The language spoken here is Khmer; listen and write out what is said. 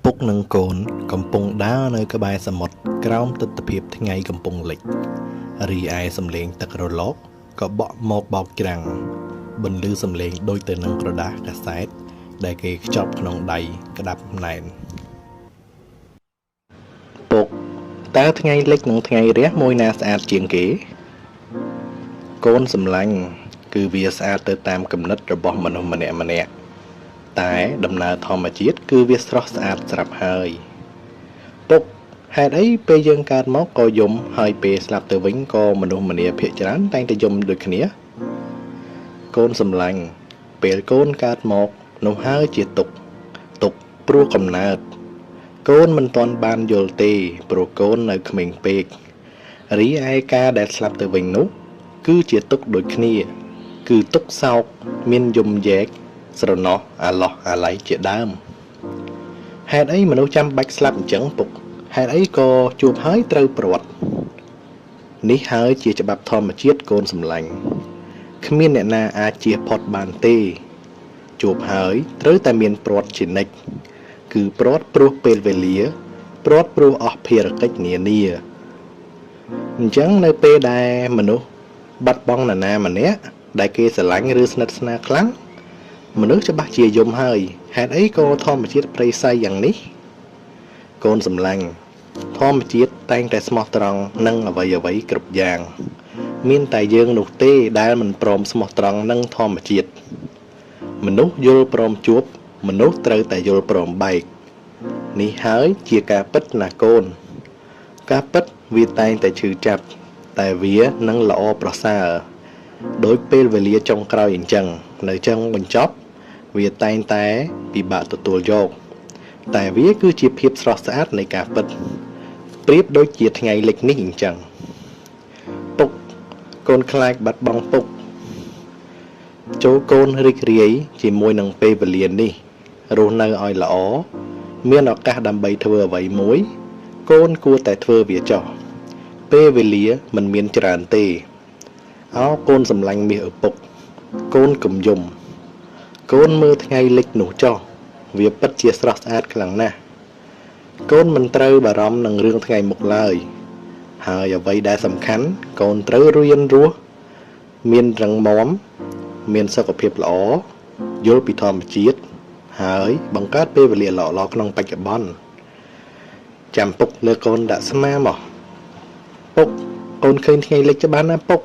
ពុកនិងកូនកំពុងដើរនៅក្បែរសមុទ្រក្រោមទិដ្ឋភាពថ្ងៃកំពុងលិចរីឯសំឡេងទឹករលកក៏បក់មកបោកច្រាំងបន្លឺសំឡេងដូចទៅនឹងក្រដាសកាសែតដែលគេខ្ចប់ក្នុងដៃក្តាប់ណែនពុកតើថ្ងៃលិចនិងថ្ងៃរះមួយណាស្អាតជាងគេកូនសម្លាញ់គឺវាស្អាតទៅតាមគំនិតរបស់មនុស្សម្នាក់តែដំណើរធម្មជាតិគឺវាស្រស់ស្អាតស្រាប់ហើយពុកហេតុអីពេលយើងកើតមកក៏យំហើយពេលស្លាប់ទៅវិញក៏មនុស្សម្នាភាគច្រើនតែងតែយំដូចគ្នាកូនសម្លាញ់ពេលកូនកើតមកនោះហើយជាទុក្ខព្រោះកំណើតកូនមិនទាន់បានយល់ទេព្រោះកូននៅក្មេងពេករីឯការដែលស្លាប់ទៅវិញនោះគឺជាទុក្ខដូចគ្នាគឺទុក្ខសោកមានយំយែកស្រណោះអាឡោះអាល័យជាដើមហេតុអីមនុស្សចាំបាច់ស្លាប់អញ្ចឹងពុកហេតុអីក៏ជួបហើយត្រូវព្រាត់នេះហើយជាច្បាប់ធម្មជាតិកូនសម្លាញ់គ្មានអ្នកណាអាចជៀសផុតបានទេជួបហើយត្រូវតែមានព្រាត់ជានិច្ចគឺព្រាត់ព្រោះពេលវេលាព្រាត់ព្រោះអស់ភារកិច្ចនានាអញ្ចឹងនៅពេលដែលមនុស្សបាត់បង់នរណាម្នាក់ដែលគេស្រឡាញ់ឬស្និទ្ធស្នាលខ្លាំងមនុស្សច្បាស់ជាយំហើយហេតុអីក៏ធម្មជាតិប្រៃសៃយ៉ាងនេះកូនសម្លាញ់ធម្មជាតិតែងតែស្មោះត្រង់នឹងអ្វីគ្រប់យ៉ាងមានតែយើងនោះទេដែលមិនព្រមស្មោះត្រង់នឹងធម្មជាតិមនុស្សយល់ព្រមជួបមនុស្សត្រូវតែយល់ព្រមបែកនេះហើយជាការពិតណាកូនការពិតវាតែងតែឈឺចាប់តែវានឹងល្អប្រសើរដោយពេលវេលាចុងក្រោយអញ្ចឹងនៅចឹងបញ្ចប់វាតែងតែពិបាកទទួលយកតែវាគឺជាភាពស្រស់ស្អាតនៃការពិតប្រៀបដូចជាថ្ងៃលិចនេះអញ្ចឹងពុកកូនខ្លាចបាត់បង់ពុកចូលកូនរីករាយជាមួយនឹងពេលវេលានេះរស់នៅឲ្យល្អមានឱកាសដើម្បីធ្វើអ្វីមួយកូនគួរតែធ្វើវាចុះពេលវេលាមិនមានច្រើនទេអោកូនសម្លាញ់មាសឪពុកកូនកុំយំកូនមើលថ្ងៃលិចនោះចុះវាពិតជាស្រស់ស្អាតខ្លាំងណាស់កូនមិនត្រូវបារម្ភនឹងរឿងថ្ងៃមុខឡើយហើយអ្វីដែលសំខាន់កូនត្រូវរៀនរស់មានរឹងមាំមានសុខភាពល្អយល់ពីធម្មជាតិហើយបង្កើតពេលវេលាល្អៗក្នុងបច្ចុប្បន្នចាំពុកលើកូនដាក់ស្មាមកពុកកូនឃើញថ្ងៃលិចច្បាស់ណាស់ពុក